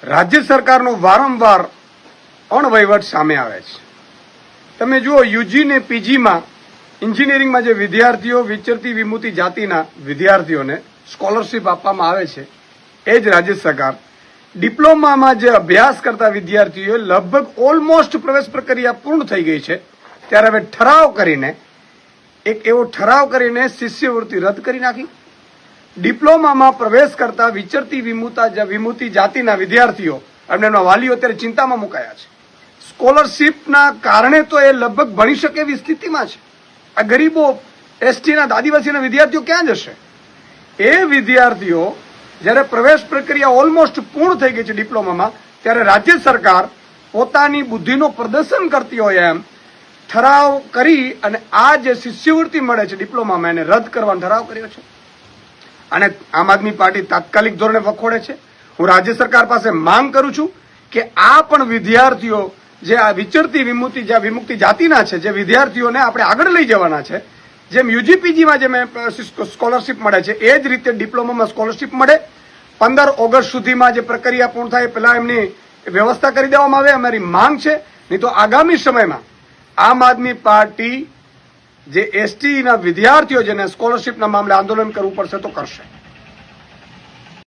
રાજ્ય સરકારનો વારંવાર અણવહીવટ સામે આવે છે. તમે જુઓ, યુજી ને પીજીમાં એન્જિનિયરિંગમાં જે વિદ્યાર્થીઓ વિચરતી વિમુક્તિ જાતિના વિદ્યાર્થીઓને સ્કોલરશીપ આપવામાં આવે છે, એ જ રાજ્ય સરકાર ડિપ્લોમામાં જે અભ્યાસ કરતા વિદ્યાર્થીઓ લગભગ ઓલમોસ્ટ પ્રવેશ પ્રક્રિયા પૂર્ણ થઈ ગઈ છે, ત્યારે હવે એક એવો ઠરાવ કરીને શિષ્યવૃત્તિ રદ કરી નાખી. ડિપ્લોમામાં પ્રવેશ કરતા વિચરતી વિમુક્તિ જાતિના વિદ્યાર્થીઓ અને એમના વાલીઓ અત્યારે ચિંતામાં મુકાયા છે. સ્કોલરશીપના કારણે તો એ લગભગ ભણી શકે એવી સ્થિતિમાં છે. આ ગરીબો, એસટીના, આદિવાસીના વિદ્યાર્થીઓ ક્યાં જશે? એ વિદ્યાર્થીઓ જ્યારે પ્રવેશ પ્રક્રિયા ઓલમોસ્ટ પૂર્ણ થઈ ગઈ છે ડિપ્લોમામાં, ત્યારે રાજ્ય સરકાર પોતાની બુદ્ધિનો પ્રદર્શન કરતી હોય એમ ઠરાવ કરી અને આ જે શિષ્યવૃત્તિ મળે છે ડિપ્લોમામાં એને રદ કરવાનો ઠરાવ કર્યો છે. અને આમ આદમી પાર્ટી તાત્કાલિક ધોરણે વખોડે છે. હું રાજ્ય સરકાર પાસે માંગ કરું છું કે આ પણ વિદ્યાર્થીઓ જે આ વિચરતી વિમુક્તિ જાતિના છે, જે વિદ્યાર્થીઓને આપણે આગળ લઈ જવાના છે, જેમ યુજીપીજીમાં જેમ સ્કોલરશીપ મળે છે એ જ રીતે ડિપ્લોમામાં સ્કોલરશીપ મળે. 15 ઓગસ્ટ સુધીમાં જે પ્રક્રિયા પૂર્ણ થાય પહેલા એમની વ્યવસ્થા કરી દેવામાં આવે, અમારી માંગ છે. નહીં તો આગામી સમયમાં આમ આદમી પાર્ટી જે એસટીના વિદ્યાર્થીઓ જેને સ્કોલરશીપના મામલે આંદોલન કરવું પડશે તો કરશે.